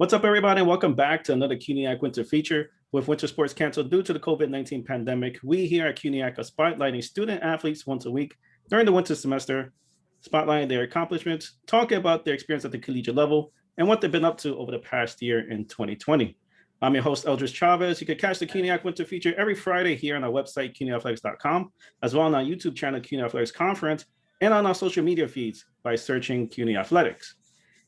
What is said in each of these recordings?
What's up, everybody, and welcome back to another CUNYAC Winter Feature. With winter sports canceled due to the COVID-19 pandemic, we here at CUNYAC are spotlighting student athletes once a week during the winter semester, spotlighting their accomplishments, talking about their experience at the collegiate level, and what they've been up to over the past year in 2020. I'm your host, Eldridge Chavez. You can catch the CUNYAC Winter Feature every Friday here on our website, cunyathletics.com, as well on our YouTube channel, CUNY Athletics Conference, and on our social media feeds by searching CUNY Athletics.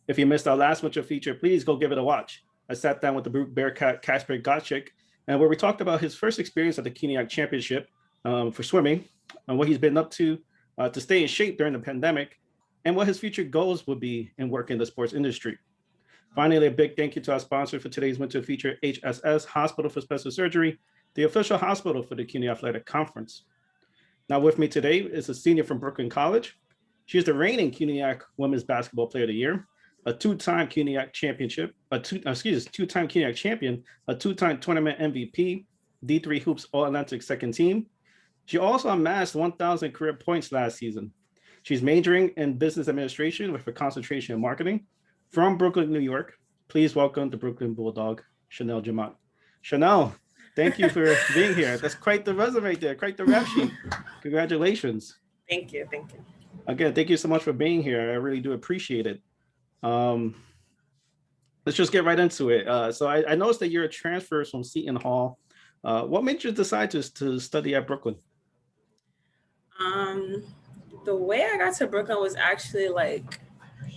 If you missed our last winter feature, please go give it a watch. I sat down with the Bearcat Kasper Gotchik, and where we talked about his first experience at the CUNYAC Championship for swimming, and what he's been up to stay in shape during the pandemic, and what his future goals would be in working in the sports industry. Finally, a big thank you to our sponsor for today's winter feature, HSS Hospital for Special Surgery, the official hospital for the CUNY Athletic Conference. Now with me today is a senior from Brooklyn College. She is the reigning CUNYAC Women's Basketball Player of the Year, a two-time CUNYAC championship, two-time CUNYAC champion, a two-time tournament MVP, D3 Hoops All-Atlantic second team. She also amassed 1,000 career points last season. She's majoring in business administration with a concentration in marketing. From Brooklyn, New York, please welcome the Brooklyn Bulldog, Chanel Jemmott. Chanel, thank you for being here. That's quite the resume there, quite the rap sheet. Congratulations. Thank you. Thank you. Again, thank you so much for being here. I really do appreciate it. Let's just get right into it. So I noticed that you're a transfer from Seton Hall. What made you decide to study at Brooklyn? The way I got to Brooklyn was actually like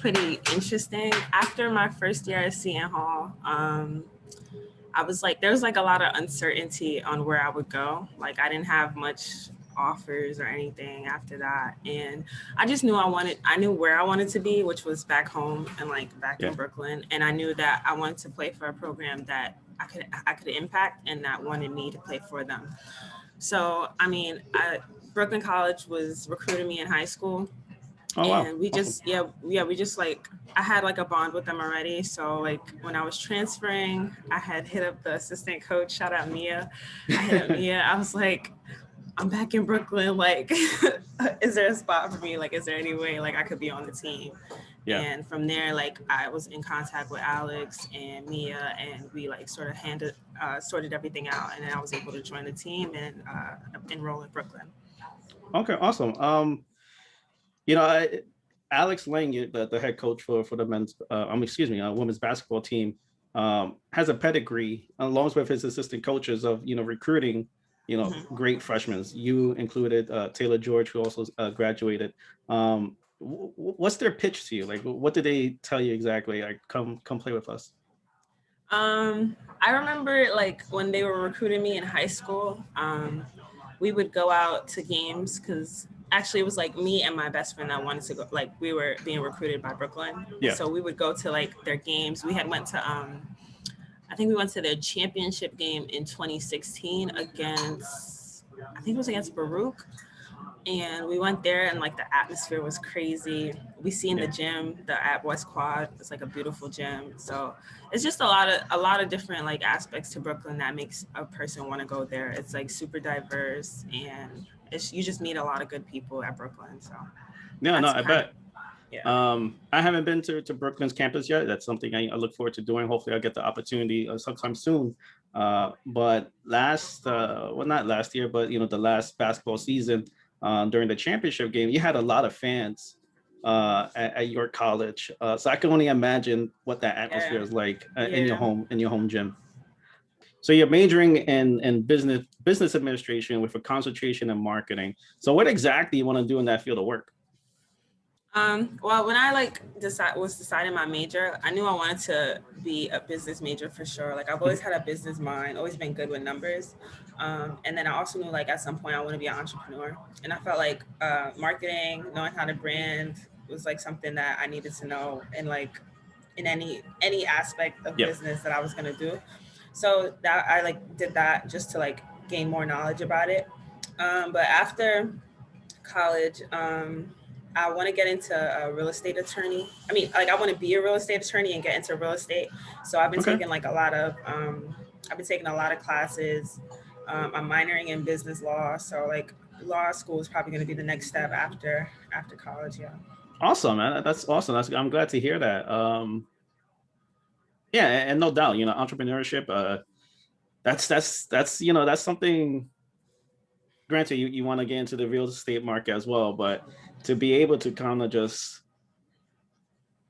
pretty interesting. After my first year at Seton Hall, I was like, there was like a lot of uncertainty on where I would go. Like I didn't have much offers or anything after that, and I just knew I knew where I wanted to be, which was back home and like back in Brooklyn, and I knew that I wanted to play for a program that I could impact and that wanted me to play for them. So I mean, Brooklyn College was recruiting me in high school. Oh, wow. And we just, we just like, I had like a bond with them already. So like when I was transferring, I had hit up the assistant coach, shout out Mia. I hit up Mia. I was like, I'm back in Brooklyn. Like, is there a spot for me? Like, is there any way like I could be on the team? Yeah. And from there, like I was in contact with Alex and Mia, and we like sort of sorted everything out. And then I was able to join the team and enroll in Brooklyn. Okay, awesome. Alex Lang, the head coach for the women's basketball team, has a pedigree along with his assistant coaches of recruiting great freshmen. You included Taylor George, who also graduated. What's their pitch to you? Like, what did they tell you exactly? Like, come play with us. I remember like when they were recruiting me in high school, we would go out to games because actually it was like me and my best friend that wanted to go, like we were being recruited by Brooklyn. Yeah. So we would go to like their games. We had went to, I think we went to their championship game in 2016 against, I think it was against Baruch. And we went there and like the atmosphere was crazy. We seen the gym, at West Quad. It's like a beautiful gym. So it's just a lot of different like aspects to Brooklyn that makes a person want to go there. It's like super diverse, and you just meet a lot of good people at Brooklyn. So I bet. Yeah. I haven't been to Brooklyn's campus yet. That's something I look forward to doing. Hopefully I'll get the opportunity sometime soon. But not last year, but the last basketball season, during the championship game, you had a lot of fans at your college. So I can only imagine what that atmosphere is like in your home gym. So you're majoring in business administration with a concentration in marketing. So what exactly you want to do in that field of work? Well, when I was deciding my major, I knew I wanted to be a business major for sure. Like I've always had a business mind, always been good with numbers. And then I also knew like at some point I want to be an entrepreneur. And I felt like marketing, knowing how to brand was like something that I needed to know in like in any aspect of business that I was going to do. So that I like did that just to like gain more knowledge about it. But after college, I want to get into a real estate attorney. I mean, like I want to be a real estate attorney and get into real estate. So I've been taking like a lot of classes. I'm minoring in business law. So like law school is probably going to be the next step after college. Yeah. Awesome, man. That's awesome. I'm glad to hear that. Yeah, and no doubt, entrepreneurship, that's something. Granted, you want to get into the real estate market as well, but to be able to kind of just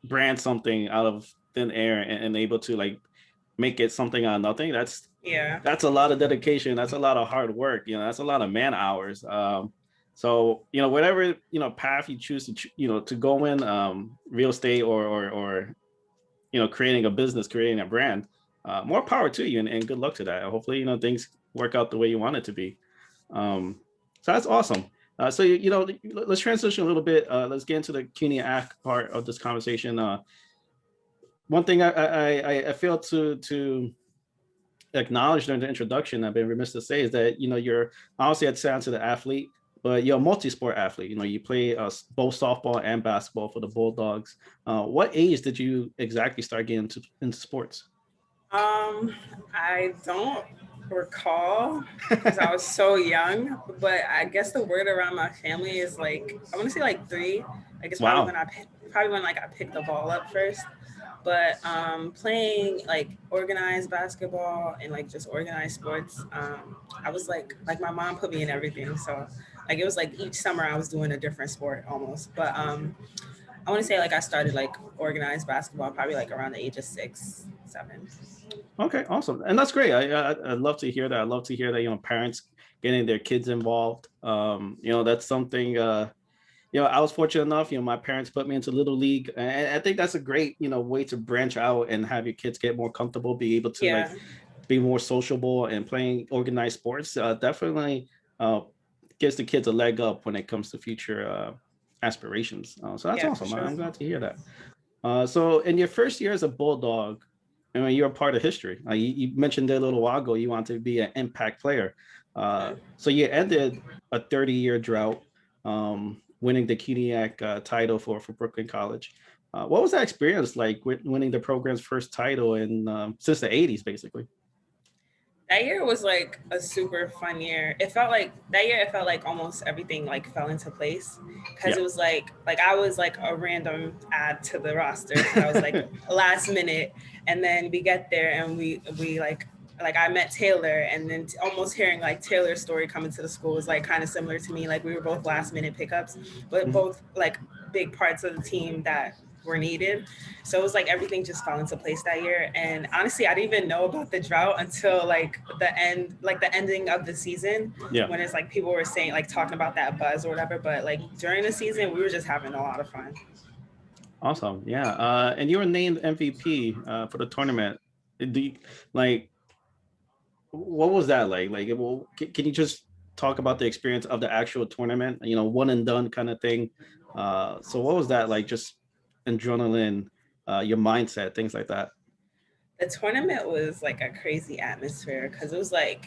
brand something out of thin air and able to like make it something out of nothing, Yeah. that's a lot of dedication. That's a lot of hard work. That's a lot of man hours. So whatever path you choose to go in, real estate or creating a business, creating a brand, more power to you, and good luck to that. Hopefully things work out the way you want it to be. So that's awesome. So let's transition a little bit. Let's get into the CUNYAC part of this conversation. One thing I failed to acknowledge during the introduction, I've been remiss to say, is that you're obviously at sound to the athlete, but you're a multi-sport athlete. You play both softball and basketball for the Bulldogs. What age did you exactly start getting into sports? I don't recall because I was so young, but I guess the word around my family is like, I want to say like 3. Like it's probably Wow. when like I picked the ball up first. But playing like organized basketball and like just organized sports, I was like my mom put me in everything. So like it was like each summer I was doing a different sport almost. But I want to say like I started like organized basketball probably like around the age of 6, 7. Okay, awesome, and that's great. I love to hear that. I love to hear that parents getting their kids involved. That's something. I was fortunate enough. My parents put me into little league, and I think that's a great way to branch out and have your kids get more comfortable, be able to like Yeah, be more sociable, and playing organized sports definitely gives the kids a leg up when it comes to future aspirations. So that's yeah, for awesome. sure. I'm glad to hear that. So in your first year as a Bulldog, I mean, you're a part of history. You mentioned that a little while ago you want to be an impact player. Mhm. So you ended a 30-year drought, winning the CUNYAC title for Brooklyn College. What was that experience like with winning the program's first title in since the 80s, basically? That year was like a super fun year. It felt like that year. It felt like almost everything like fell into place because Yeah. it was like I was like a random add to the roster because I was like last minute, and then we get there and we like I met Taylor, and then almost hearing like Taylor's story coming to the school was like kind of similar to me. Like we were both last minute pickups, but Mhm. both like big parts of the team that were needed. So it was like everything just fell into place that year. And honestly, I didn't even know about the drought until like the ending of the season, Yeah. when it's like people were saying like talking about that buzz or whatever. But like during the season, we were just having a lot of fun. Awesome. Yeah. And you were named MVP for the tournament. Do you, like what was that like? Like, well, can you just talk about the experience of the actual tournament? One and done kind of thing. So what was that like? Just adrenaline, your mindset, things like that. The tournament was like a crazy atmosphere because it was like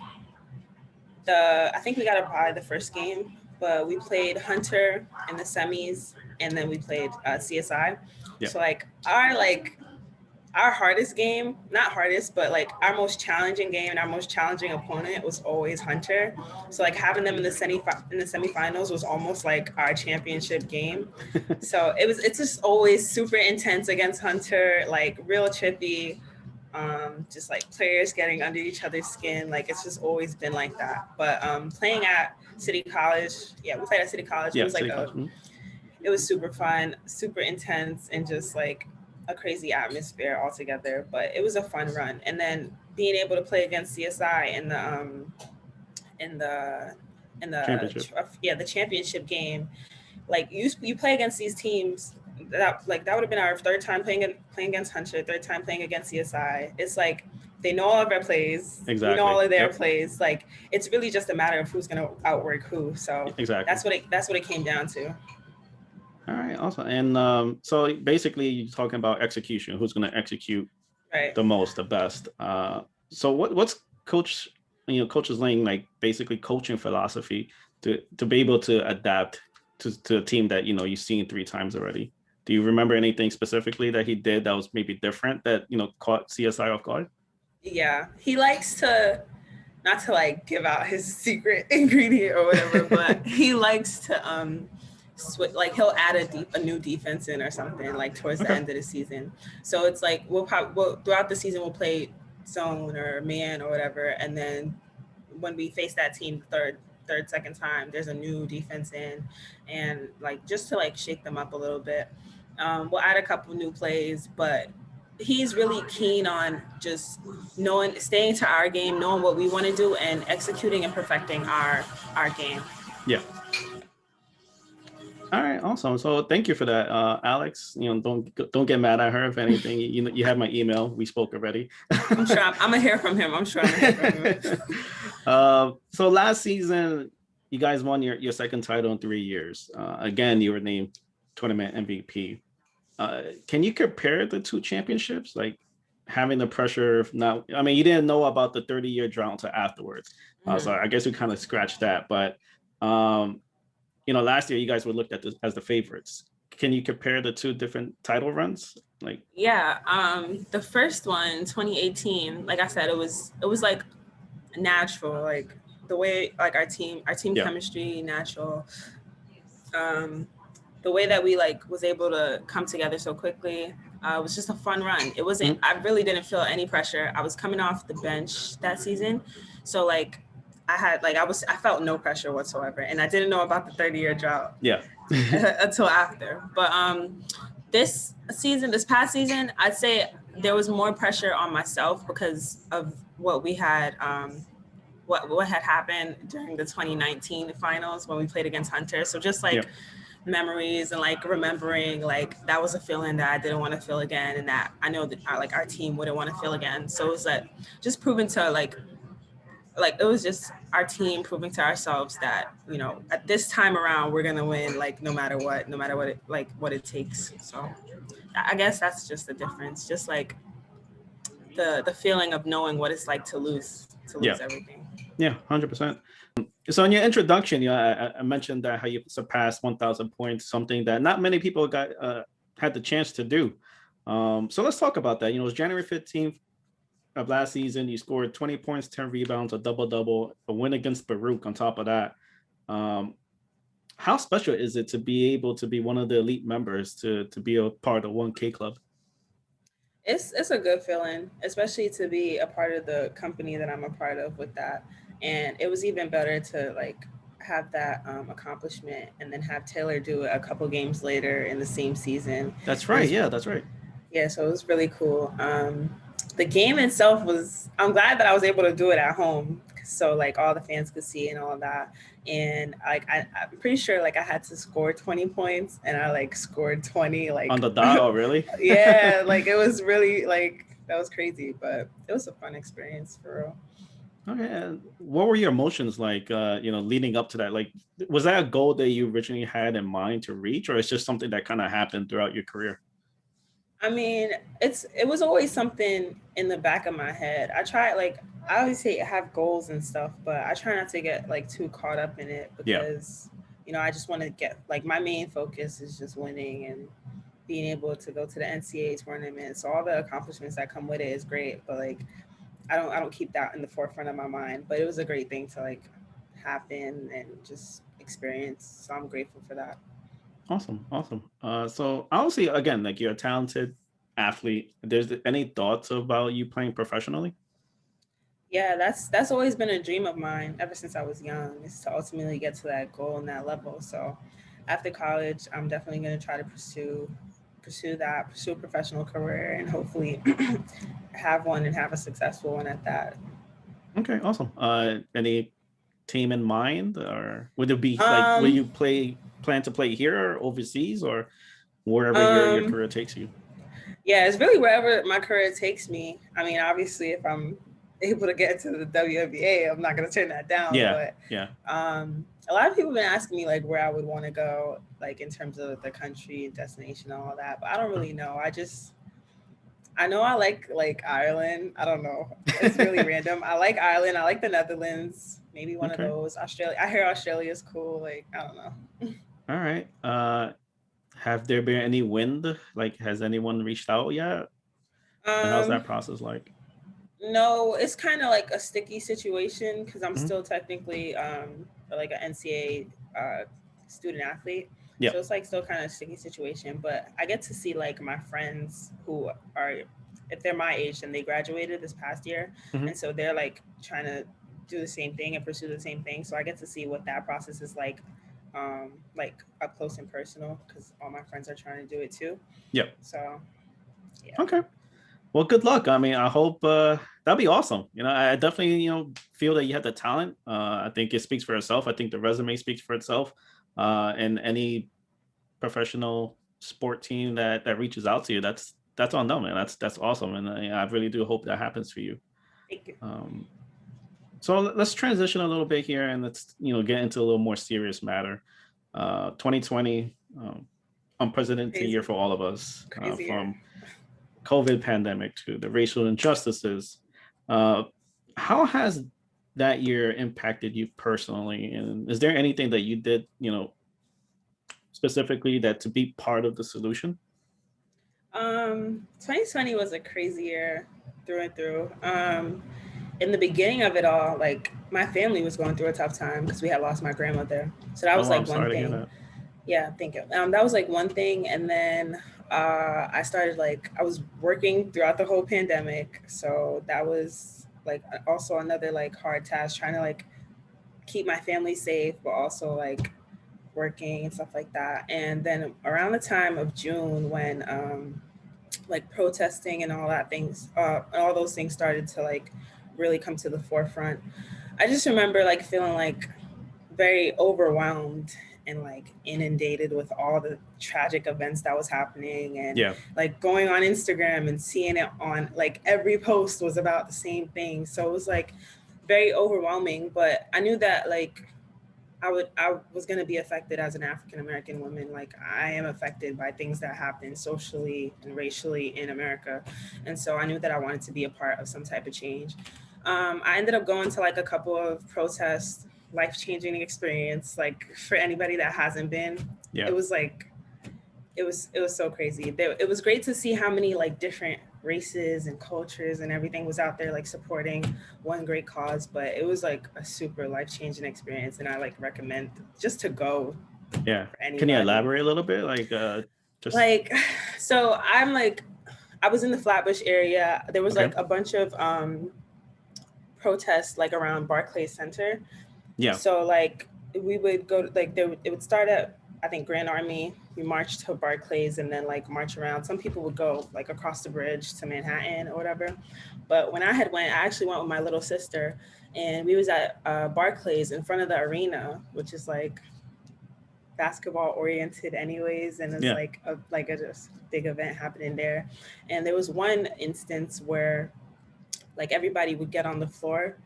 the I think we got to buy the first game, but we played Hunter in the semis, and then we played CSI. Yeah. So like our hardest game, not hardest, but like our most challenging game and our most challenging opponent was always Hunter. So like having them in the semifinals was almost like our championship game. So it's just always super intense against Hunter, like real trippy, just like players getting under each other's skin. Like it's just always been like that. But playing at City College, yeah, we played at City College. It Yeah. was like City College. Mhm. it was super fun, super intense, and just like a crazy atmosphere altogether. But it was a fun run. And then being able to play against CSI in the Championship. yeah, the championship game, like you play against these teams that would have been our third time playing against Hunter, third time playing against CSI. It's like they know all of our plays, we know all Exactly. of their Yep. plays. Like it's really just a matter of who's gonna outwork who. So Exactly. that's what it came down to. All right. Awesome. And so basically, you're talking about execution. Who's going to execute Right. the most, the best? So what's Coach's Lane like? Basically, coaching philosophy to be able to adapt to a team that you've seen 3 times already. Do you remember anything specifically that he did that was maybe different that caught CSI off guard? Yeah. He likes to, not to like give out his secret ingredient or whatever, but he likes to like he'll add a new defense in or something like towards the end of the season. So it's like we'll throughout the season we'll play zone or man or whatever, and then when we face that team second time, there's a new defense in, and like just to like shake them up a little bit. We'll add a couple new plays, but he's really keen on just staying to our game, knowing what we want to do, and executing and perfecting our game. Yeah. All right, awesome. So thank you for that, Alex. Don't get mad at her. If anything, you have my email. We spoke already. I'm sure I'm gonna hear from him. I'm sure I'm gonna hear from him. So last season, you guys won your second title in 3 years. Again, you were named tournament MVP. Can you compare the two championships? Like having the pressure of now, I mean, you didn't know about the 30-year drought until afterwards. So I guess we kind of scratched that. But last year you guys were looked at as the favorites. Can you compare the two different title runs? Like, yeah, the first one, 2018, like I said, it was like natural, like the way like our team chemistry, natural. The way that we like was able to come together so quickly, it was just a fun run. It wasn't. I really didn't feel any pressure. I was coming off the bench that season, so like I felt no pressure whatsoever, and I didn't know about the 30-year drought. Yeah. Until after. But this past season, I'd say there was more pressure on myself because of what we had, what had happened during the 2019 finals when we played against Hunter. So just like memories and like remembering, like that was a feeling that I didn't want to feel again, and that I know that our team wouldn't want to feel again. So it was like just proving to like it was just our team proving to ourselves that, at this time around, we're going to win, like, no matter what it takes. So I guess that's just the difference. Just like the feeling of knowing what it's like to lose everything. Yeah, 100%. So in your introduction, I mentioned that how you surpassed 1,000 points, something that not many people had the chance to do. So let's talk about that. It was January 15th of last season. You scored 20 points, 10 rebounds, a double-double, a win against Baruch on top of that. How special is it to be able to be one of the elite members, to be a part of 1K Club? It's a good feeling, especially to be a part of the company that I'm a part of with that. And it was even better to like have that accomplishment and then have Taylor do it a couple games later in the same season. That's right. Yeah, that's right. Yeah, so it was really cool. The game itself I'm glad that I was able to do it at home, so like all the fans could see and all of that. And like I'm pretty sure like I had to score 20 points, and I like scored 20 like on the dot. Oh, really? Yeah, like it was really like that was crazy, but it was a fun experience for real. Okay, and what were your emotions like? Leading up to that, like was that a goal that you originally had in mind to reach, or it's just something that kind of happened throughout your career? I mean, it was always something in the back of my head. I always say have goals and stuff, but I try not to get like too caught up in it because, I just want to get like my main focus is just winning and being able to go to the NCAA tournament. So all the accomplishments that come with it is great, but like I don't keep that in the forefront of my mind. But it was a great thing to like happen and just experience. So I'm grateful for that. Awesome. So obviously, again, like you're a talented athlete. There's any thoughts about you playing professionally? Yeah, that's always been a dream of mine ever since I was young, is to ultimately get to that goal and that level. So after college, I'm definitely going to try to pursue a professional career, and hopefully have a successful one at that. Okay, awesome. Any team in mind, or would it be like, will you plan to play here or overseas or wherever your career takes you? Yeah, it's really wherever my career takes me. I mean, obviously, if I'm able to get to the WNBA, I'm not going to turn that down. Yeah, a lot of people have been asking me like where I would want to go, like in terms of the country and destination and all that, but I don't really know. I know I like Ireland. I don't know. It's really random. I like Ireland. I like the Netherlands. Maybe one of those. Australia. I hear Australia is cool. Like, I don't know. All right. Have there been any wind? Like, has anyone reached out yet? How's that process like? No, it's kind of like a sticky situation because I'm still technically like an NCAA student athlete. Yeah. So it's like still kind of a sticky situation, but I get to see like my friends who are, if they're my age and they graduated this past year, Mhm. and so they're trying to do the same thing and pursue the same thing. So I get to see what that process is like up close and personal because all my friends are trying to do it too. Yeah. So yeah. Okay. Well, good luck. I mean, I hope that'd be awesome. I definitely, feel that you have the talent. I think it speaks for itself. I think the resume speaks for itself. And any professional sport team that reaches out to you, that's on them, man. That's awesome. And I really do hope that happens for you. Thank you. So let's transition a little bit here and let's, get into a little more serious matter. 2020, unprecedented year Crazy. for all of us, Crazy year. from COVID pandemic to the racial injustices. Uh, how has that year impacted you personally? And is there anything that you did, specifically that to be part of the solution? 2020 was a crazy year through and through. In the beginning of it all, like my family was going through a tough time because we had lost my grandmother. So that was Oh, I'm like one sorry to hear thing. that. Yeah, thank you. That was like one thing, and then I started I was working throughout the whole pandemic, so that was like also another like hard task trying to like keep my family safe, but also like working and stuff like that. And then around the time of June when like protesting and all those things started to like really come to the forefront. I just remember like feeling like very overwhelmed and like inundated with all the tragic events that was happening and Yeah. like going on Instagram and seeing it on like every post was about the same thing. So it was like very overwhelming, but I knew that like I was going to be affected as an African American woman. Like I am affected by things that happen socially and racially in America. And so I knew that I wanted to be a part of some type of change. I ended up going to like a couple of protests, life-changing experience. Like for anybody that hasn't been, Yeah. it was like, it was so crazy. It was great to see how many like different races and cultures and everything was out there like supporting one great cause, but it was like a super life-changing experience and I like recommend just to go Yeah. for Can you anybody. elaborate a little bit? Just Like so I'm like I was in the Flatbush area. There was okay. like a bunch of protests like around Barclays Center. Yeah. So like we would go to, like there it would start at I think Grand Army. We marched to Barclays and then like march around. Some people would go like across the bridge to Manhattan or whatever. But when I actually went with my little sister, and we was at Barclays in front of the arena, which is like basketball oriented anyways, and it's Yeah. like a just big event happening there. And there was one instance where like everybody would get on the floor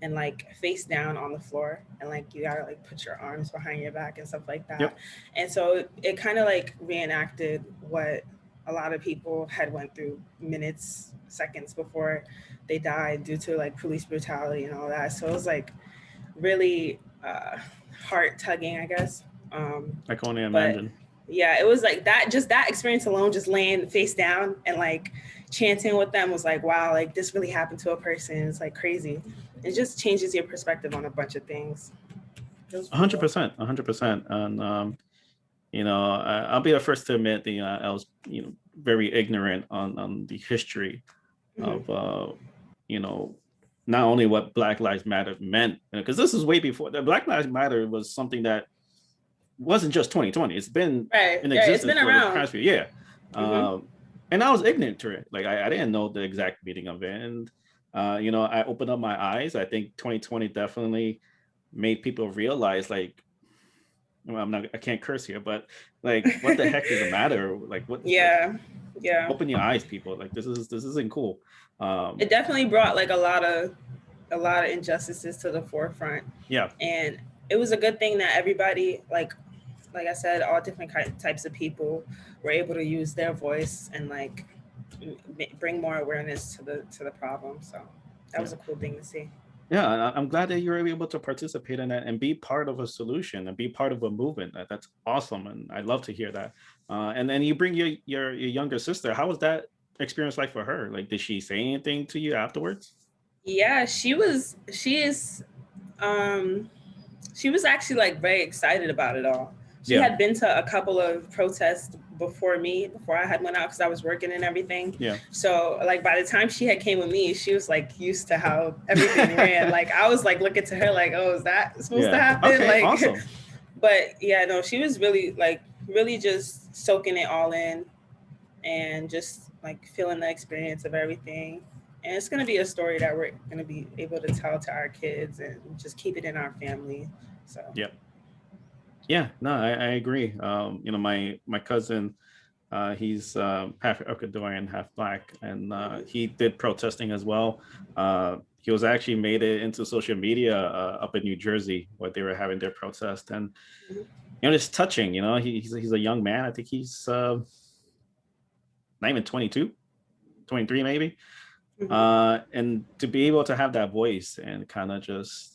and like face down on the floor and like you gotta like put your arms behind your back and stuff like that. Yep. And so it kind of like reenacted what a lot of people had went through minutes, seconds before they died due to like police brutality and all that. So it was like really heart tugging, I guess. I can only But imagine. yeah, it was like that, just that experience alone, just laying face down and like chanting with them was like, wow, like this really happened to a person. It's like crazy. It just changes your perspective on a bunch of things. It was pretty dope. 100%. 100%. And I'll be the first to admit that I was very ignorant on the history Mm-hmm. of you know not only what Black Lives Matter meant, because this is way before the Black Lives Matter was something that wasn't just 2020. It's been Right. in Yeah, it's existence been for the around. past few years. Mm-hmm. And I was ignorant to it. Like I didn't know the exact meaning of it. And I opened up my eyes. I think 2020 definitely made people realize like, well, I can't curse here, but like what the heck is the matter? Like Yeah. Yeah. open your eyes, people. Like this isn't cool. It definitely brought like a lot of injustices to the forefront. Yeah. And it was a good thing that everybody like I said, all different types of people were able to use their voice and like bring more awareness to the problem. So that Yeah. was a cool thing to see. Yeah, and I'm glad that you were able to participate in that and be part of a solution and be part of a movement. That's awesome, and I love to hear that. And then you bring your younger sister. How was that experience like for her? Like, did she say anything to you afterwards? Yeah, um she was actually like very excited about it all. She Yeah. had been to a couple of protests before me, before I had went out because I was working and everything. Yeah. So like by the time she had came with me, she was like used to how everything ran. Like I was like looking to her like, oh, is that supposed to happen? Okay, like, awesome. But yeah, no, she was really just soaking it all in and just like feeling the experience of everything. And it's going to be a story that we're going to be able to tell to our kids and just keep it in our family. So yeah, no, I agree. You know, my cousin, he's half Ecuadorian, half black, and he did protesting as well. He was actually made it into social media up in New Jersey where they were having their protest, and you know, it's touching. You know, he's a young man. I think he's not even 22, 23 maybe. And to be able to have that voice and kind of just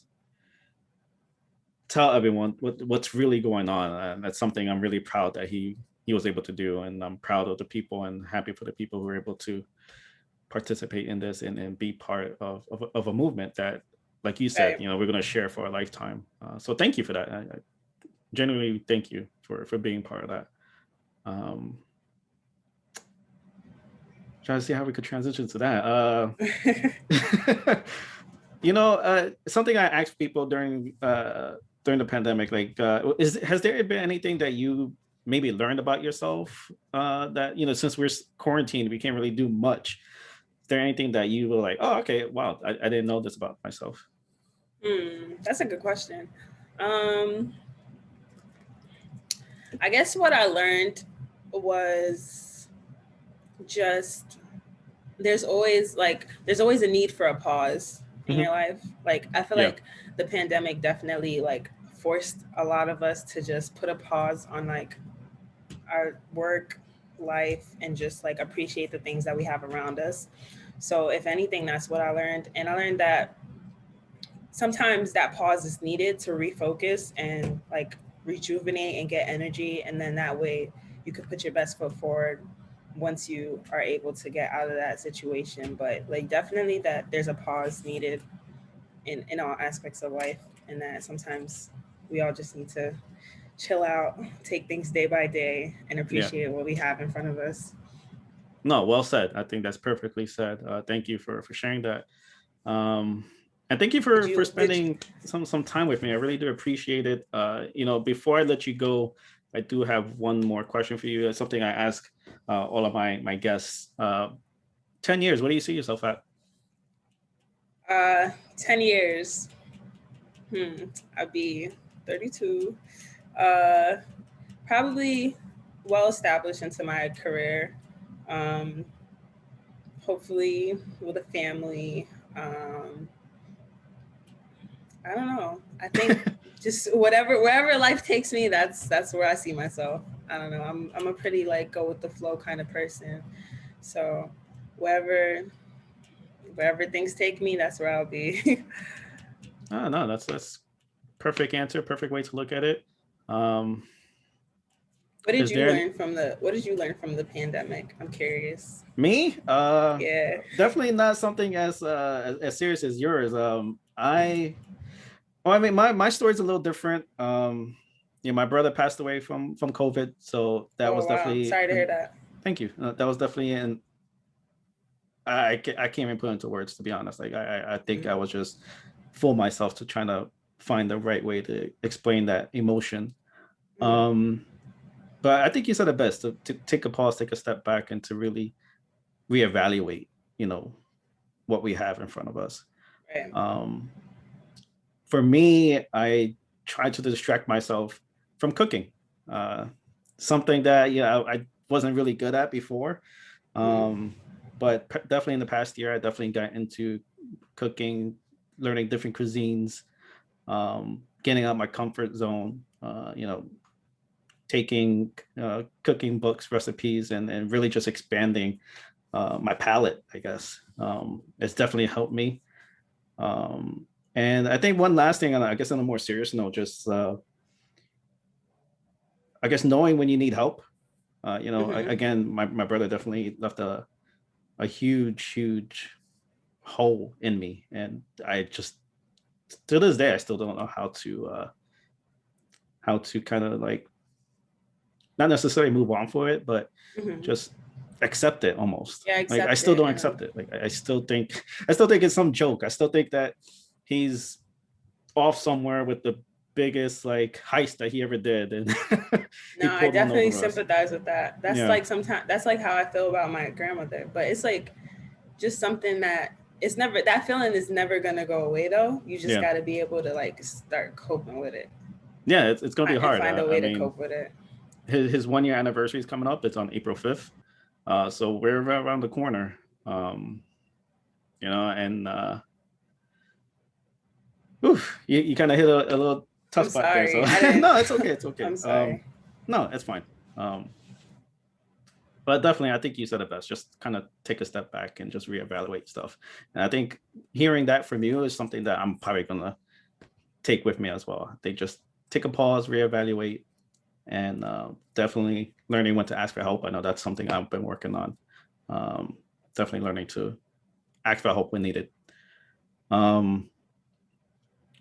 tell everyone what's really going on, and that's something I'm really proud that he was able to do, and I'm proud of the people and happy for the people who were able to participate in this and be part of a movement that, like you said, you know, we're going to share for a lifetime. So thank you for that. I genuinely thank you for being part of that. Trying to see how we could transition to that. You know, something I asked people during the pandemic, like, has there been anything that you maybe learned about yourself that, you know, since we're quarantined, we can't really do much. Is there anything that you were like, oh, okay, wow, I didn't know this about myself? That's a good question. I guess what I learned was just there's always a need for a pause in your life. Like I feel like the pandemic definitely like forced a lot of us to just put a pause on like our work life and just like appreciate the things that we have around us. So if anything, that's what I learned. And I learned that sometimes that pause is needed to refocus and like rejuvenate and get energy. And then that way you could put your best foot forward once you are able to get out of that situation. But like definitely that there's a pause needed in all aspects of life, and that sometimes we all just need to chill out, take things day by day, and appreciate what we have in front of us. No, well said. I think that's perfectly said. Thank you for sharing that. And thank you for spending some time with me. I really do appreciate it. You know, before I let you go, I do have one more question for you. It's something I ask all of my guests. 10 years, what do you see yourself at? 10 years. I'd be 32. Probably well established into my career. Hopefully with a family. I don't know. I think just wherever life takes me, that's where I see myself. I don't know. I'm a pretty like go with the flow kind of person. So wherever things take me, that's where I'll be. Oh, no, that's perfect answer, perfect way to look at it. What did you learn from the pandemic? I'm curious. Me? Yeah. Definitely not something as serious as yours. I mean, my story's a little different. You know, my brother passed away from COVID, so that was wow. definitely. Sorry to hear that. Thank you. That was definitely an. I can't even put into words, to be honest. Like I think I was just fool myself to trying to find the right way to explain that emotion. But I think you said it best, to take a pause, take a step back, and to really reevaluate, you know, what we have in front of us. Right. For me, I try to distract myself from cooking. Something that I wasn't really good at before. But definitely in the past year, I definitely got into cooking, learning different cuisines, getting out my comfort zone, you know, taking cooking books, recipes, and really just expanding my palate, I guess. It's definitely helped me. And I think one last thing, and I guess on a more serious note, just I guess knowing when you need help. You know, again, my brother definitely left a huge hole in me, and I just to this day I still don't know how to kind of like not necessarily move on for it, but Mhm. just accept it almost. Yeah, Like I accept still it. don't accept it. Like I still think it's some joke. I still think that he's off somewhere with the biggest like heist that he ever did, and he No, I pulled one definitely over us. sympathize with that. That's Yeah, like sometimes that's like how I feel about my grandmother. But it's like just something that it's never that feeling is never gonna go away though. You just yeah, gotta be able to like start coping with it yeah. It's gonna be and hard. find a I way to mean, cope with it. his 1 year anniversary is coming up. It's on April 5th. So we're right around the corner. Um, and you kind of hit a little tough I'm spot there. So sorry. I didn't no, it's okay. It's okay. I'm sorry. No, it's fine. But definitely, I think you said it best. Just kind of take a step back and just reevaluate stuff. And I think hearing that from you is something that I'm probably gonna take with me as well. They just take a pause, reevaluate, and definitely learning when to ask for help. I know that's something I've been working on. Um, Definitely learning to ask for help when needed. Um,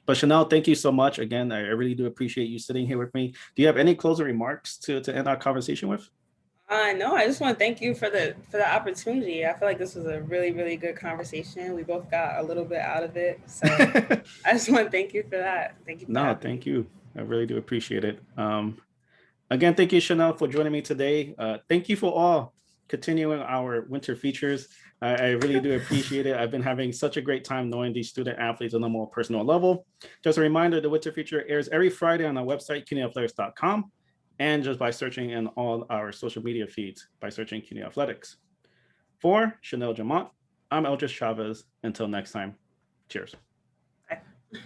but Chanel, thank you so much. Again, I really do appreciate you sitting here with me. Do you have any closing remarks to end our conversation with? No, I just want to thank you for the opportunity. I feel like this was a really, really good conversation. We both got a little bit out of it. So I just want to thank you for that. Thank you for No, having thank me. you. I really do appreciate it. Again, thank you, Chanel, for joining me today. Thank you for all continuing our winter features. I really do appreciate it. I've been having such a great time knowing these student athletes on a more personal level. Just a reminder, the winter feature airs every Friday on our website, cunyathletics.com, and just by searching in all our social media feeds by searching CUNY Athletics. For Chanel Jemmott, I'm Eldris Chavez. Until next time, cheers.